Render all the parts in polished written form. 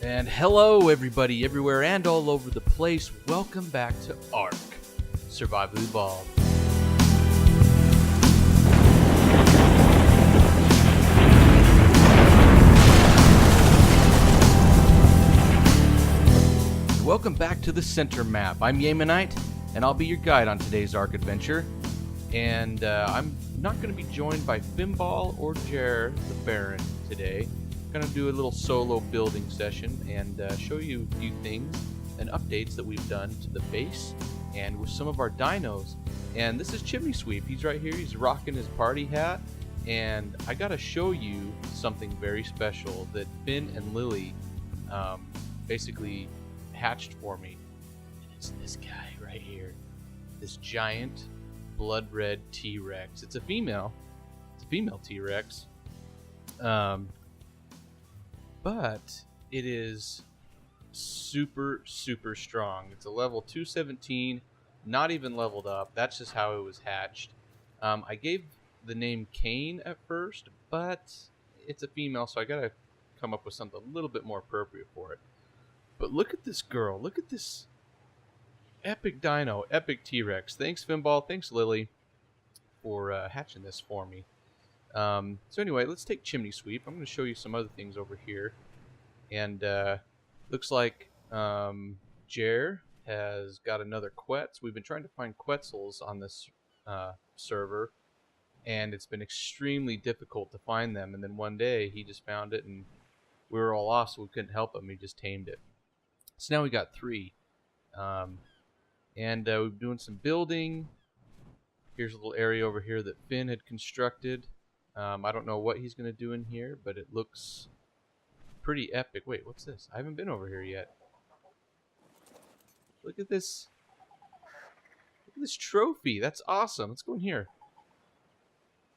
And hello everybody, everywhere and all over the place. Welcome back to ARK Survival Evolved. Welcome back to the center map. I'm YEAMANITE, and I'll be your guide on today's ARK adventure. And I'm not going to be joined by Finnball or Jer the Baron today. I'm going to do a little solo building session and show you a few things and updates that we've done to the base and with some of our dinos. And this is Chimney Sweep. He's right here. He's rocking his party hat. And I got to show you something very special that Finn and Lily basically hatched for me. It's this guy right here. This giant blood red T-Rex. It's a female. It's a female T-Rex. But it is super strong. It's a level 217, not even leveled up. That's just how it was hatched. I gave the name Kane at first, but it's a female, so I gotta come up with something a little bit more appropriate for it. But look at this girl. Look at this epic dino, epic T-Rex. Thanks, Finnball. Thanks, Lily, for hatching this for me. So anyway, let's take Chimney Sweep. I'm going to show you some other things over here. And looks like Jer has got another Quetz. We've been trying to find Quetzals on this server, and it's been extremely difficult to find them. And then one day he just found it, and we were all lost, so we couldn't help him. He just tamed it. So now we got 3. And we're doing some building. Here's a little area over here that Finn had constructed. I don't know what he's going to do in here, but it looks pretty epic. Wait, what's this? I haven't been over here yet. Look at this. Look at this trophy. That's awesome. Let's go in here.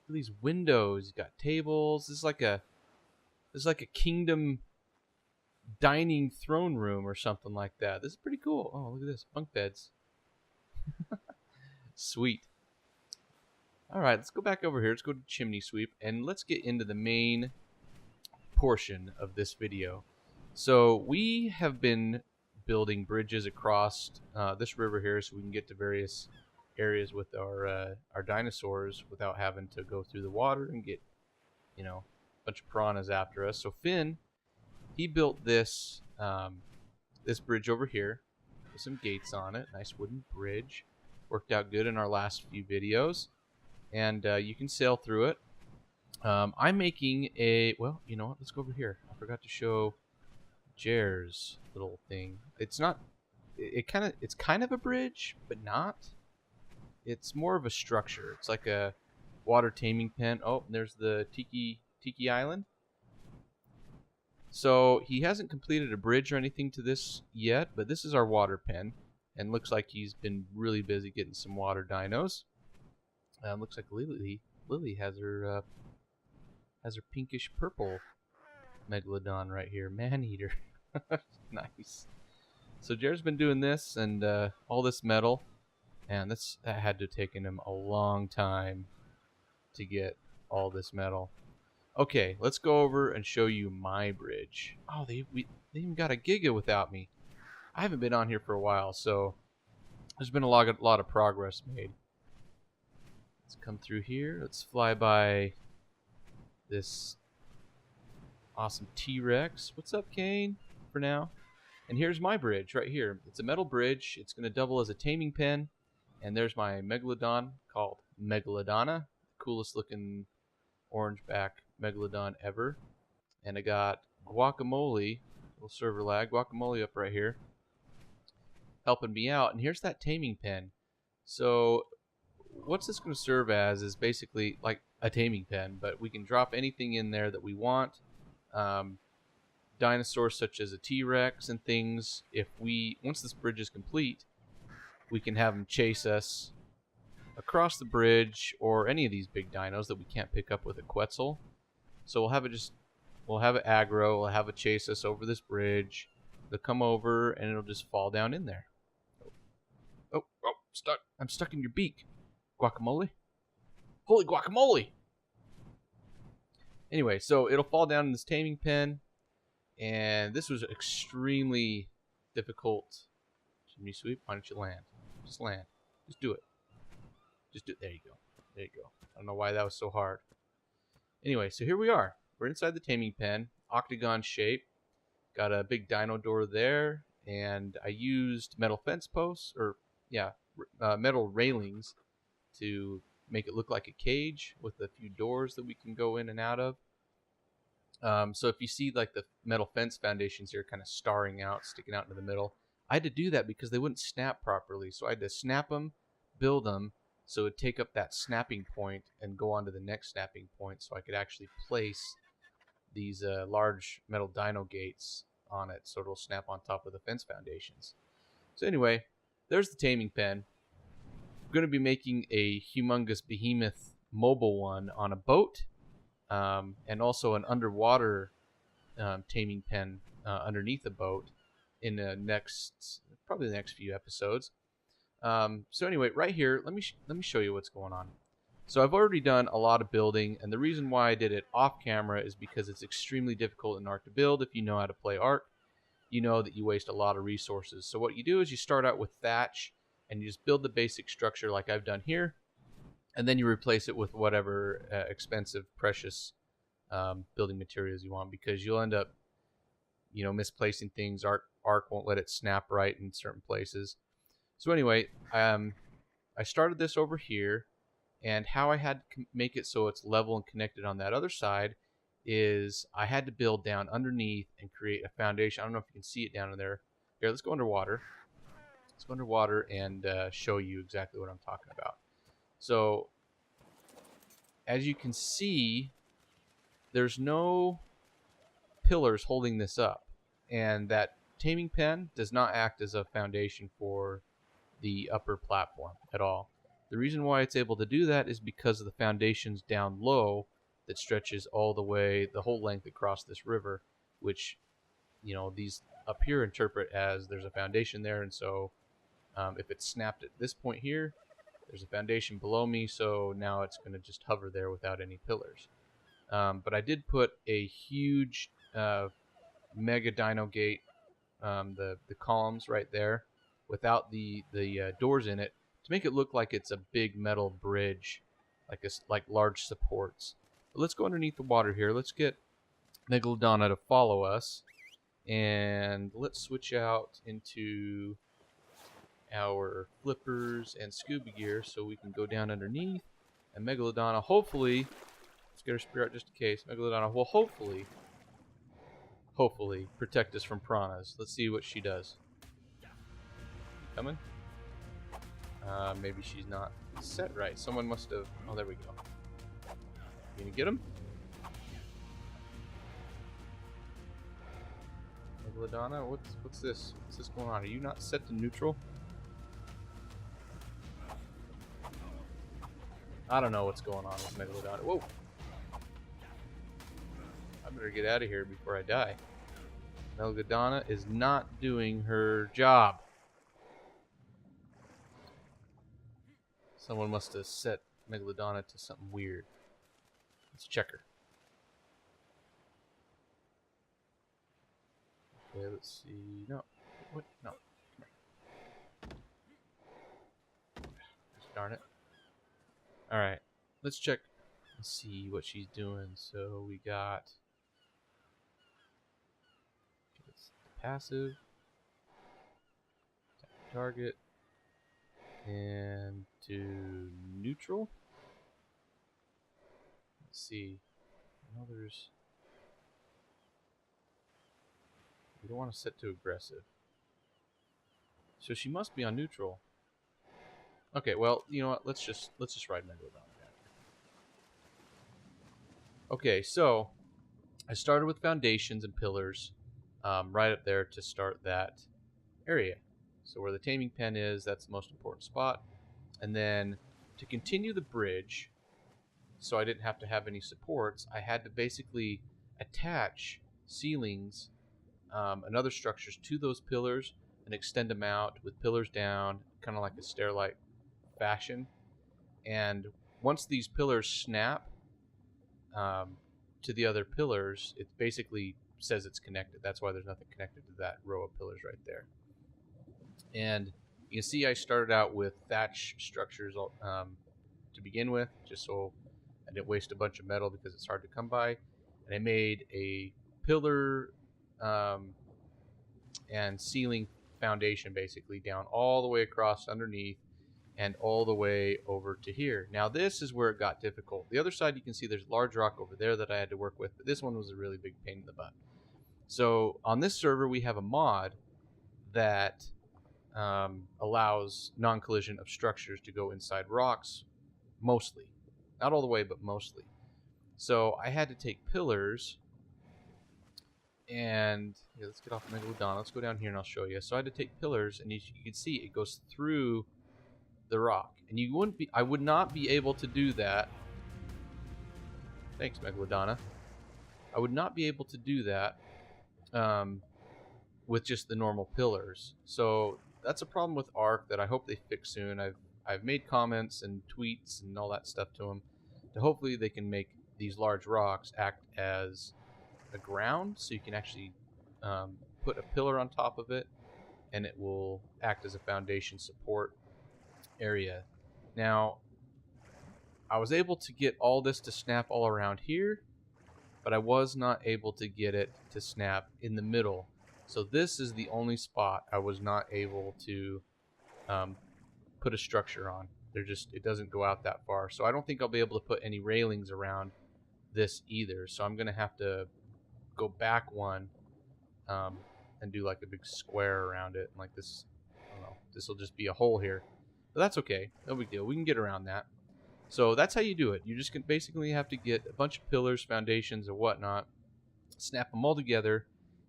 Look at these windows. You got tables. This is like a kingdom dining throne room or something like that. This is pretty cool. Oh, look at this. Bunk beds. Sweet. Alright, let's go back over here. Let's go to Chimney Sweep, and let's get into the main portion of this video. So we have been building bridges across this river here so we can get to various areas with our dinosaurs without having to go through the water and get, a bunch of piranhas after us. So Finn, he built this this bridge over here with some gates on it. Nice wooden bridge. Worked out good in our last few videos. And you can sail through it. I'm making a... Well, you know what? Let's go over here. I forgot to show Jer's little thing. It's not... It's kind of a bridge, but not. It's more of a structure. It's like a water taming pen. Oh, there's the Tiki Island. So he hasn't completed a bridge or anything to this yet, but this is our water pen. And looks like he's been really busy getting some water dinos. Looks like Lily has her pinkish purple megalodon right here, man-eater. Nice. So Jared's been doing this and all this metal, and that had to have taken him a long time to get all this metal. Okay, let's go over and show you my bridge. Oh, they even got a Giga without me. I haven't been on here for a while, so there's been a lot of progress made. Let's come through here. Let's fly by this awesome T-Rex. What's up, Kane? For now. And here's my bridge right here. It's a metal bridge. It's going to double as a taming pen. And there's my Megalodon called Megalodona. Coolest looking orange back Megalodon ever. And I got Guacamole, little server lag, Guacamole up right here, helping me out. And here's that taming pen. So what's this going to serve as is basically like a taming pen, but we can drop anything in there that we want. Dinosaurs such as a T-Rex and things. Once this bridge is complete, we can have them chase us across the bridge, or any of these big dinos that we can't pick up with a Quetzal. So we'll have it aggro, we'll have it chase us over this bridge. They'll come over and it'll just fall down in there. Oh, stuck. I'm stuck in your beak. Guacamole. Holy guacamole! Anyway, so it'll fall down in this taming pen, And this was extremely difficult. Chimney sweep, why don't you land? Just land. Just do it. Just do it. There you go. There you go. I don't know why that was so hard. Anyway, so here we are. We're inside the taming pen. Octagon shape. Got a big dino door there. And I used metal fence posts, or metal railings to make it look like a cage with a few doors that we can go in and out of. So if you see like the metal fence foundations here kind of starring out, sticking out into the middle, I had to do that because they wouldn't snap properly. So I had to snap them, build them, so it would take up that snapping point and go on to the next snapping point so I could actually place these large metal dino gates on it so it'll snap on top of the fence foundations. So anyway, there's the taming pen. I'm going to be making a humongous behemoth mobile one on a boat, and also an underwater taming pen underneath a boat in the probably the next few episodes. So anyway, right here, let me show you what's going on. So I've already done a lot of building, and the reason why I did it off camera is because it's extremely difficult in ARK to build. If you know how to play ARK, you know that you waste a lot of resources. So what you do is you start out with thatch, and you just build the basic structure like I've done here, and then you replace it with whatever expensive, precious building materials you want, because you'll end up, misplacing things. ARK won't let it snap right in certain places. So anyway, I started this over here, and how I had to make it so it's level and connected on that other side is I had to build down underneath and create a foundation. I don't know if you can see it down in there. Here, let's go underwater. Let's go underwater and show you exactly what I'm talking about. So, as you can see, there's no pillars holding this up, and that taming pen does not act as a foundation for the upper platform at all. The reason why it's able to do that is because of the foundations down low that stretches all the way, the whole length across this river, which, these up here interpret as there's a foundation there, and so if it's snapped at this point here, there's a foundation below me, so now it's going to just hover there without any pillars. But I did put a huge mega dino gate, the columns right there, without the doors in it, to make it look like it's a big metal bridge, like large supports. But let's go underneath the water here. Let's get Megalodon to follow us, and let's switch out into our flippers and scuba gear so we can go down underneath. And Megalodon, hopefully, let's get her spear out just in case. Megalodon will hopefully protect us from piranhas. Let's see what she does. Coming? Maybe she's not set right. Someone must have... Oh, there we go. You gonna get him? Megalodon, what's this? What's this going on? Are you not set to neutral? I don't know what's going on with Megalodon. Whoa! I better get out of here before I die. Megalodon is not doing her job. Someone must have set Megalodon to something weird. Let's check her. Okay, let's see. No. What? No. Darn it. Alright. Let's check and see what she's doing. So we got passive, target, and to neutral. Let's see. No, there's... We don't want to set to aggressive. So she must be on neutral. Okay, well, you know what? Let's just ride Megalodon. Okay, so I started with foundations and pillars right up there to start that area. So where the taming pen is, that's the most important spot. And then to continue the bridge, so I didn't have to have any supports, I had to basically attach ceilings and other structures to those pillars and extend them out with pillars down, kind of like a stair-like fashion. And once these pillars snap to the other pillars, it basically says it's connected. That's why there's nothing connected to that row of pillars right there. And you can see I started out with thatch structures to begin with, just so I didn't waste a bunch of metal because it's hard to come by. And I made a pillar and ceiling foundation basically down all the way across underneath and all the way over to here. Now this is where it got difficult. The other side, you can see there's large rock over there that I had to work with, but this one was a really big pain in the butt. So on this server we have a mod that allows non-collision of structures to go inside rocks, mostly. Not all the way, but mostly. So I had to take pillars, and yeah, let's get off Megalodon. Let's go down here and I'll show you. So I had to take pillars, and you can see it goes through the rock, and I would not be able to do that. Thanks, Megalodon. I would not be able to do that with just the normal pillars. So that's a problem with ARK that I hope they fix soon. I've made comments and tweets and all that stuff to them, to hopefully they can make these large rocks act as a ground, so you can actually put a pillar on top of it, and it will act as a foundation support area. Now, I was able to get all this to snap all around here, but I was not able to get it to snap in the middle. So this is the only spot I was not able to put a structure on. It doesn't go out that far. So I don't think I'll be able to put any railings around this either. So I'm going to have to go back one and do like a big square around it. Like this, I don't know, this will just be a hole here. But that's okay. No big deal. We can get around that. So that's how you do it. You just basically have to get a bunch of pillars, foundations, and whatnot, snap them all together,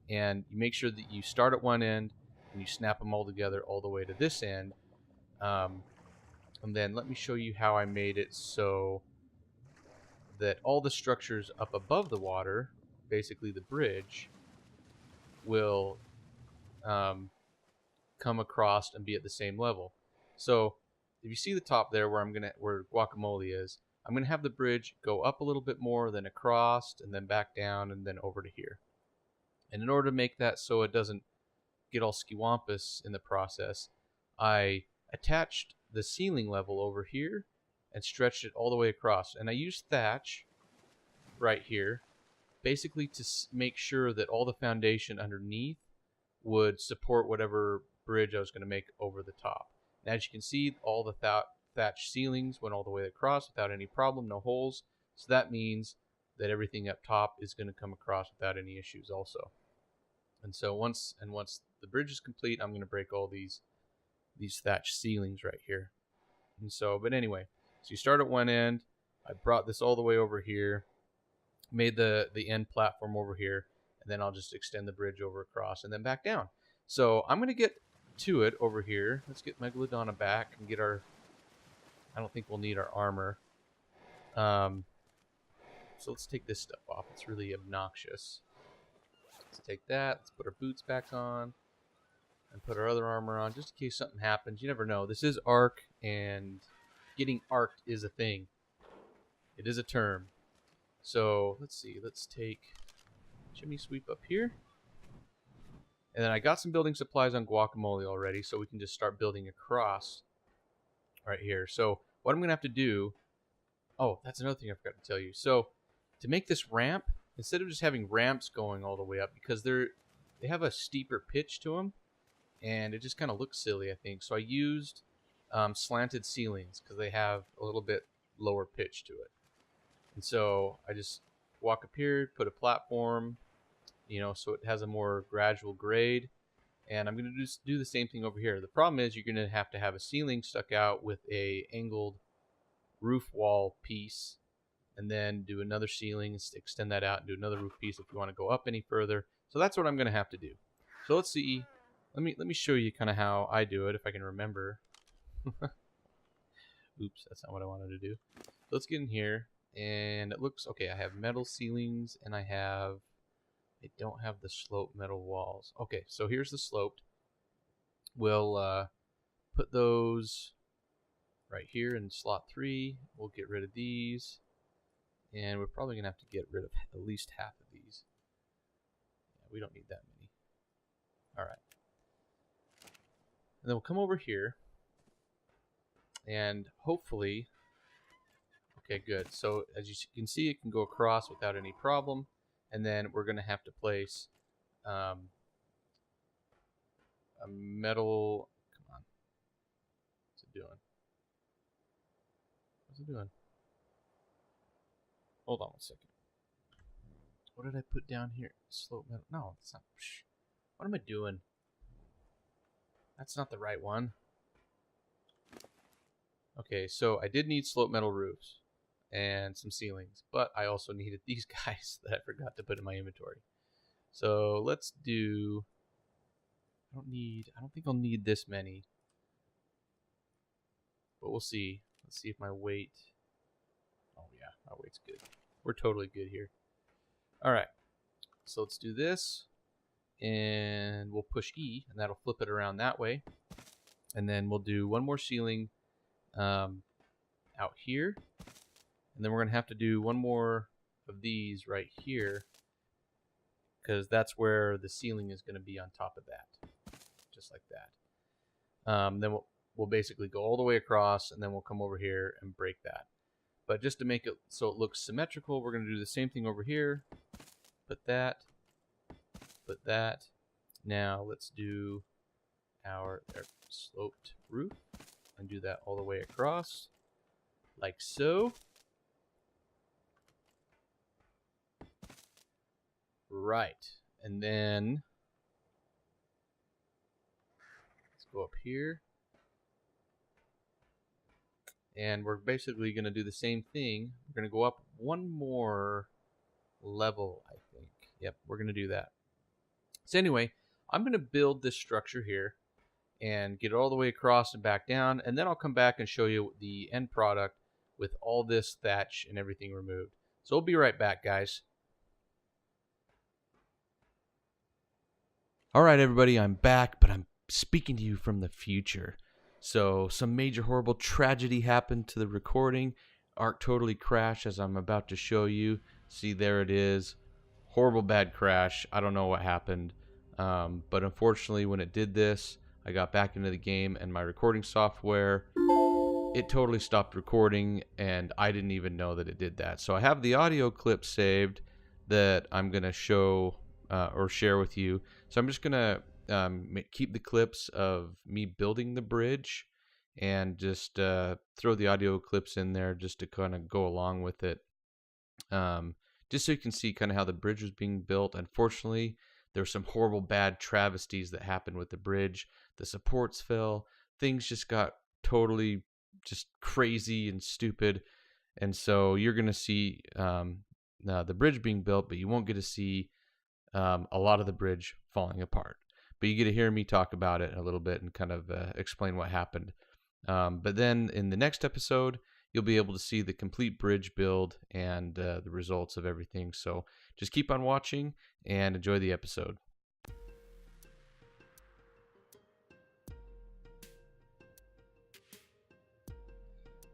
and you make sure that you start at one end and you snap them all together all the way to this end. And then let me show you how I made it so that all the structures up above the water, basically the bridge, will come across and be at the same level. So if you see the top there where Guacamole is, I'm gonna have the bridge go up a little bit more, then across, and then back down, and then over to here. And in order to make that so it doesn't get all skiwampus in the process, I attached the ceiling level over here and stretched it all the way across. And I used thatch right here, basically to make sure that all the foundation underneath would support whatever bridge I was going to make over the top. And as you can see, all the thatch ceilings went all the way across without any problem, no holes. So that means that everything up top is going to come across without any issues also. And so once the bridge is complete, I'm going to break all these thatch ceilings right here. And so, but anyway, so you start at one end. I brought this all the way over here, made the end platform over here, and then I'll just extend the bridge over across and then back down. So I'm going to get to it over here. Let's get Megalodon back and get our... I don't think we'll need our armor. So let's take this stuff off. It's really obnoxious. Let's take that. Let's put our boots back on and put our other armor on just in case something happens. You never know. This is ARK, and getting ARKed is a thing. It is a term. So let's see. Let's take chimney sweep up here. And then I got some building supplies on Guacamole already, so we can just start building across right here. So what I'm going to have to do... Oh, that's another thing I forgot to tell you. So to make this ramp, instead of just having ramps going all the way up, because they have a steeper pitch to them, and it just kind of looks silly, I think. So I used slanted ceilings because they have a little bit lower pitch to it. And so I just walk up here, put a platform, so it has a more gradual grade. And I'm going to just do the same thing over here. The problem is you're going to have a ceiling stuck out with a angled roof wall piece, and then do another ceiling, extend that out, and do another roof piece if you want to go up any further. So that's what I'm going to have to do. So let's see. Let me show you kind of how I do it if I can remember. Oops, that's not what I wanted to do. So let's get in here, and it looks okay. I have metal ceilings, and I don't have the sloped metal walls. Okay, so here's the sloped. We'll put those right here in slot 3. We'll get rid of these, and we're probably gonna have to get rid of at least half of these. we don't need that many. All right. And then we'll come over here. And hopefully... Okay, good. So as you can see, it can go across without any problem. And then we're going to have to place a metal... Come on. What's it doing? What's it doing? Hold on one second. What did I put down here? Slope metal. No, it's not. What am I doing? That's not the right one. Okay, so I did need slope metal roofs and some ceilings, but I also needed these guys that I forgot to put in my inventory. So let's do... I don't think I'll need this many. But we'll see. Let's see if my weight... Oh yeah, my weight's good. We're totally good here. Alright, so let's do this. And we'll push E, and that'll flip it around that way. And then we'll do one more ceiling out here. And then we're going to have to do one more of these right here, because that's where the ceiling is going to be on top of that. Just like that. Then we'll basically go all the way across, and then we'll come over here and break that. But just to make it so it looks symmetrical, we're going to do the same thing over here. Put that. Put that. Now let's do our sloped roof and do that all the way across, like so. Right, and then let's go up here, and we're basically going to do the same thing. We're going to go up one more level, I think. Yep, we're going to do that. So anyway, I'm going to build this structure here and get it all the way across and back down, and then I'll come back and show you the end product with all this thatch and everything removed. So we'll be right back, guys. Alright everybody, I'm back, but I'm speaking to you from the future. So some major horrible tragedy happened to the recording. ARK totally crashed, as I'm about to show you. See, there it is. Horrible bad crash. I don't know what happened. But unfortunately, when it did this, I got back into the game and my recording software, it totally stopped recording, and I didn't even know that it did that. So I have the audio clip saved that I'm going to show or share with you. So I'm just going to keep the clips of me building the bridge and just throw the audio clips in there just to kind of go along with it. Just so you can see kind of how the bridge was being built. Unfortunately, there were some horrible bad travesties that happened with the bridge. The supports fell. Things just got totally just crazy and stupid. And so you're going to see the bridge being built, but you won't get to see a lot of the bridge falling apart. But you get to hear me talk about it a little bit and kind of explain what happened. But then in the next episode, you'll be able to see the complete bridge build and the results of everything. So just keep on watching and enjoy the episode.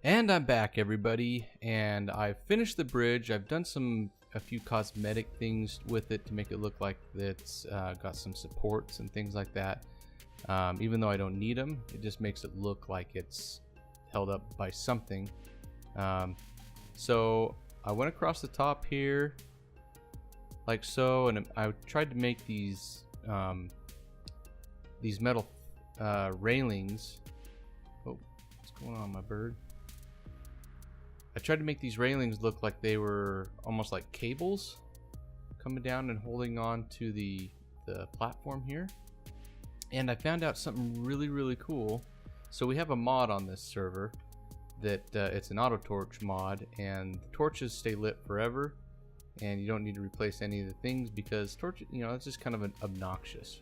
And I'm back, everybody, and I've finished the bridge. I've done a few cosmetic things with it to make it look like it's got some supports and things like that. Even though I don't need them, it just makes it look like it's held up by something. So I went across the top here like so, and I tried to make these metal railings. Oh, what's going on, my bird? I tried to make these railings look like they were almost like cables coming down and holding on to the platform here. And I found out something really, really cool. So we have a mod on this server that it's an auto torch mod, and the torches stay lit forever, and you don't need to replace any of the things because torch, it's just kind of obnoxious.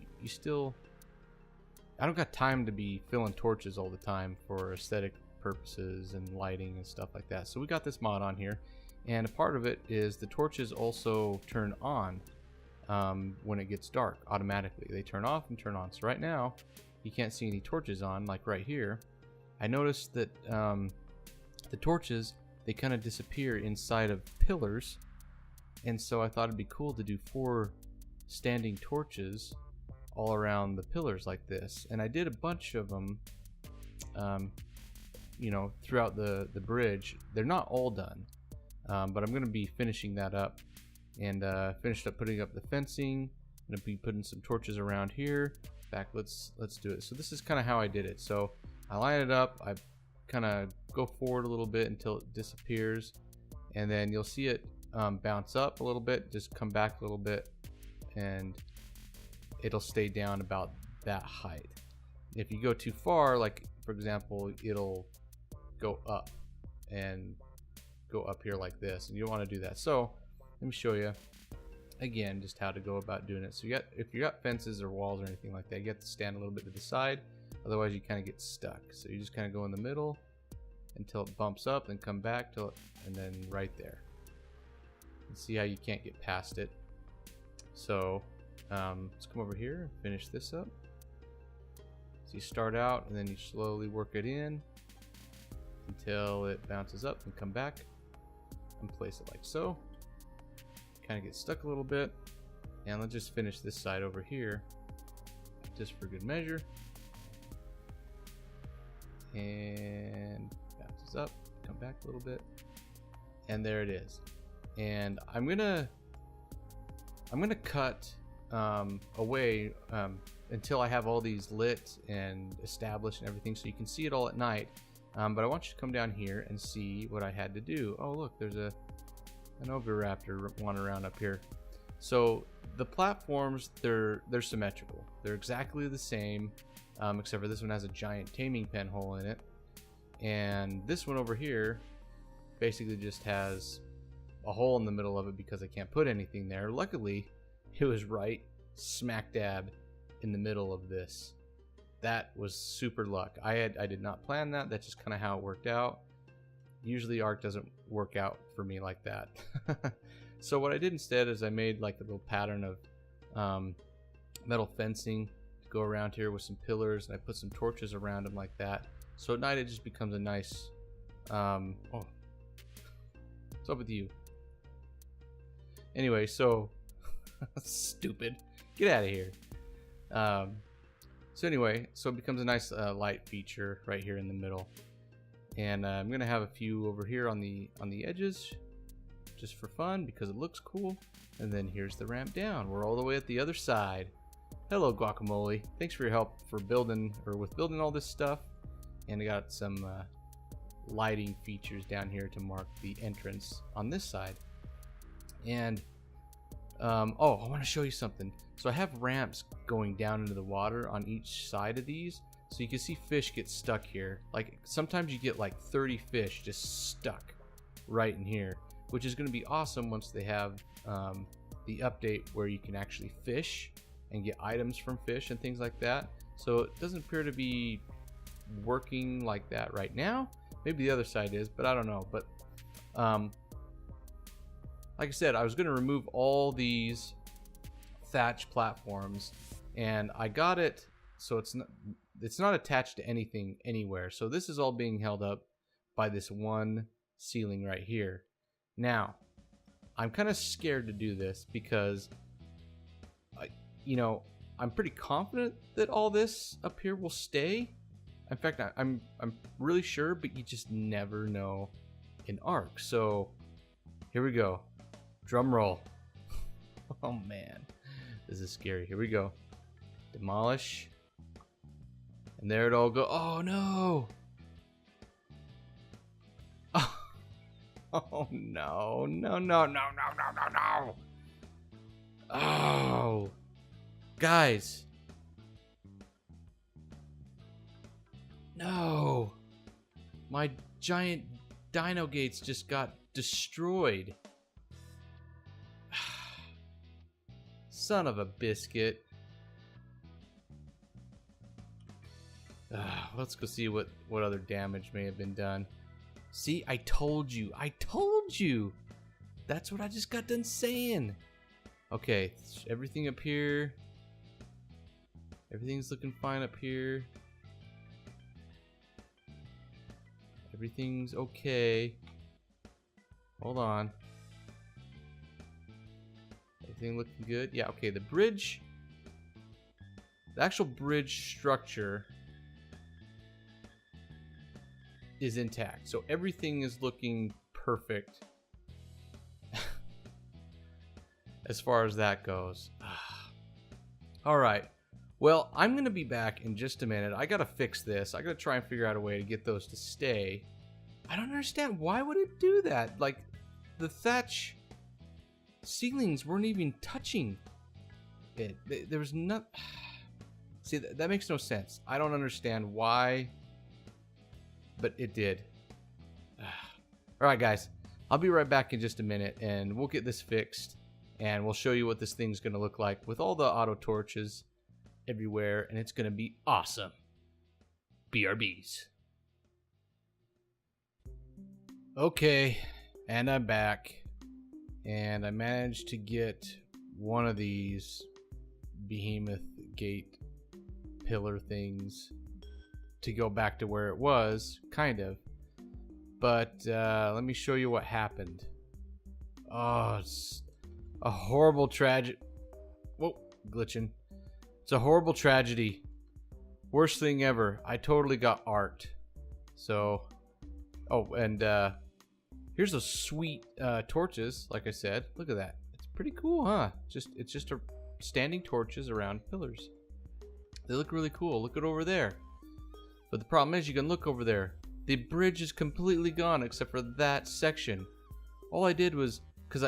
I don't got time to be filling torches all the time for aesthetic purposes and lighting and stuff like that. So we got this mod on here, and a part of it is the torches also turn on when it gets dark automatically. They turn off and turn on. So right now you can't see any torches on, like right here. I noticed that the torches, they kind of disappear inside of pillars, and so I thought it'd be cool to do 4 standing torches all around the pillars like this, and I did a bunch of them, you know, throughout the bridge. They're not all done, but I'm going to be finishing that up, and finished up putting up the fencing. I'm going to be putting some torches around here. In fact, let's do it. So this is kind of how I did it. So I line it up, I kind of go forward a little bit until it disappears, and then you'll see it bounce up a little bit, just come back a little bit, and it'll stay down about that height. If you go too far, like for example, it'll go up and go up here like this, and you don't want to do that. So let me show you again just how to go about doing it. So if you got fences or walls or anything like that, you have to stand a little bit to the side, otherwise you kind of get stuck. So you just kind of go in the middle until it bumps up, and come back till and then right there. And see how you can't get past it. So let's come over here and finish this up. So you start out and then you slowly work it in until it bounces up and come back, and place it like so. Kind of get stuck a little bit, and let's just finish this side over here just for good measure. And bounces up, come back a little bit, and there it is. And I'm gonna cut away until I have all these lit and established and everything, so you can see it all at night. But I want you to come down here and see what I had to do. Oh look, there's an oviraptor wandering around up here. So the platforms, they're symmetrical. They're exactly the same, except for this one has a giant taming pen hole in it, and this one over here basically just has a hole in the middle of it because I can't put anything there. Luckily, it was right smack dab in the middle of this. That was super luck. I did not plan that. That's just kind of how it worked out. Usually ARK doesn't work out for me like that. So what I did instead is I made like a little pattern of metal fencing to go around here with some pillars, and I put some torches around them like that. So at night it just becomes a nice oh, what's up with you? Anyway, so stupid, get out of here. So anyway, so it becomes a nice light feature right here in the middle, and I'm gonna have a few over here on the edges just for fun because it looks cool. And then here's the ramp down. We're all the way at the other side. Hello Guacamole, thanks for your help for building all this stuff. And I got some lighting features down here to mark the entrance on this side. And oh, I want to show you something. So I have ramps going down into the water on each side of these, so you can see fish get stuck here. Like sometimes you get like 30 fish just stuck right in here, which is going to be awesome once they have the update where you can actually fish and get items from fish and things like that. So it doesn't appear to be working like that right now. Maybe the other side is, but I don't know. But like I said, I was going to remove all these thatch platforms, and I got it so it's not attached to anything anywhere. So this is all being held up by this one ceiling right here. Now I'm kind of scared to do this because I'm pretty confident that all this up here will stay. In fact, I'm really sure, but you just never know in ARK. So here we go. Drum roll. Oh man, this is scary. Here we go. Demolish. And there it all go. Oh no. Oh no, no, no, no, no, no, no, no. Oh, guys. No. My giant dino gates just got destroyed. Son of a biscuit. Let's go see what other damage may have been done. See, I told you. I told you. That's what I just got done saying. Okay, everything up here. Everything's looking fine up here. Everything's okay. Hold on. Everything looking good? Yeah, okay, the bridge... The actual bridge structure is intact. So everything is looking perfect as far as that goes. All right. Well, I'm going to be back in just a minute. I got to fix this. I got to try and figure out a way to get those to stay. I don't understand. Why would it do that? Like, the thatch ceilings weren't even touching it. There was not... See, that makes no sense. I don't understand why, but it did. All right, guys. I'll be right back in just a minute, and we'll get this fixed, and we'll show you what this thing's going to look like with all the auto torches everywhere, and it's going to be awesome. BRBs. Okay, and I'm back, and I managed to get one of these behemoth gate pillar things to go back to where it was, kind of. But let me show you what happened. Oh, it's a horrible tragedy. Whoa, glitching. It's a horrible tragedy. Worst thing ever. I totally got arced. So, oh, and here's those sweet torches. Like I said, look at that. It's pretty cool, huh? It's just a standing torches around pillars. They look really cool. Look at over there. But the problem is, you can look over there. The bridge is completely gone except for that section. All I did was, because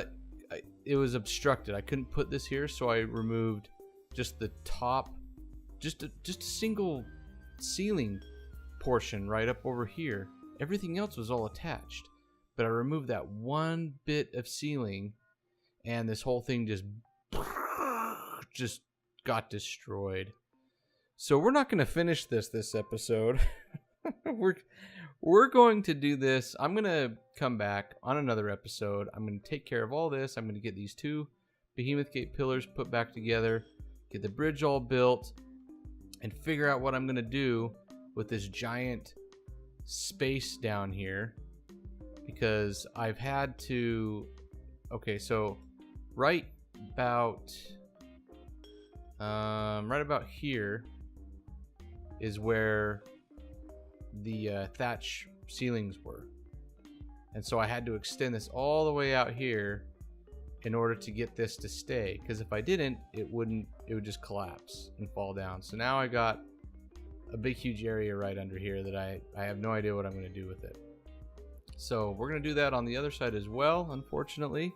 it was obstructed. I couldn't put this here, so I removed just the top, just a single ceiling portion right up over here. Everything else was all attached. But I removed that one bit of ceiling, and this whole thing just got destroyed. So we're not going to finish this episode. We're going to do this. I'm going to come back on another episode. I'm going to take care of all this. I'm going to get these two Behemoth Gate pillars put back together, get the bridge all built, and figure out what I'm going to do with this giant space down here. Because I've had to... Okay, so right about here is where the thatch ceilings were, and so I had to extend this all the way out here in order to get this to stay, because if I didn't, it would just collapse and fall down. So now I got a big huge area right under here that I have no idea what I'm going to do with it. So we're going to do that on the other side as well, unfortunately.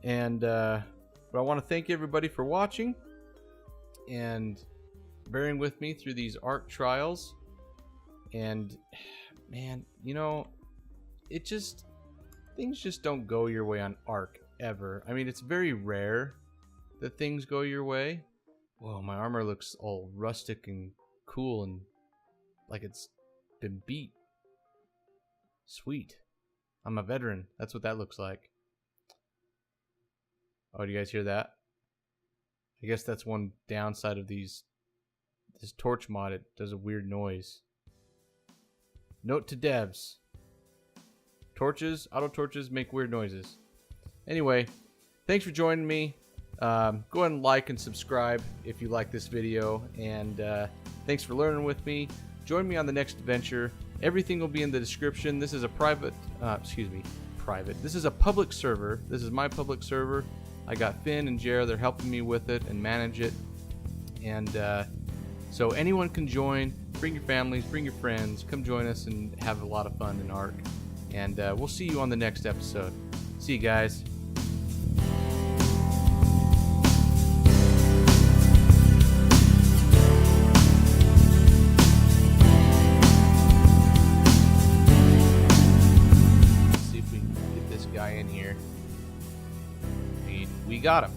And but I want to thank everybody for watching and bearing with me through these ARK trials. And man, you know, things just don't go your way on ARK ever. I mean, it's very rare that things go your way. Whoa, my armor looks all rustic and cool and like it's been beat. Sweet. I'm a veteran. That's what that looks like. Oh, do you guys hear that? I guess that's one downside of this torch mod. It does a weird noise. Note to devs. Auto torches make weird noises. Anyway, thanks for joining me. Go ahead and like and subscribe if you like this video. And thanks for learning with me. Join me on the next adventure. Everything will be in the description. This is a private. This is a public server. This is my public server. I got Finn and Jer. They're helping me with it and manage it. And so anyone can join. Bring your families, bring your friends. Come join us and have a lot of fun in ARK. And we'll see you on the next episode. See you guys. Let's see if we can get this guy in here. We got him.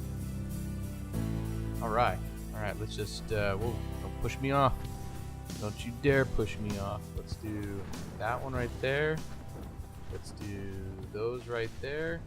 All right. Let's just don't push me off. Don't you dare push me off. Let's do that one right there. Let's do those right there.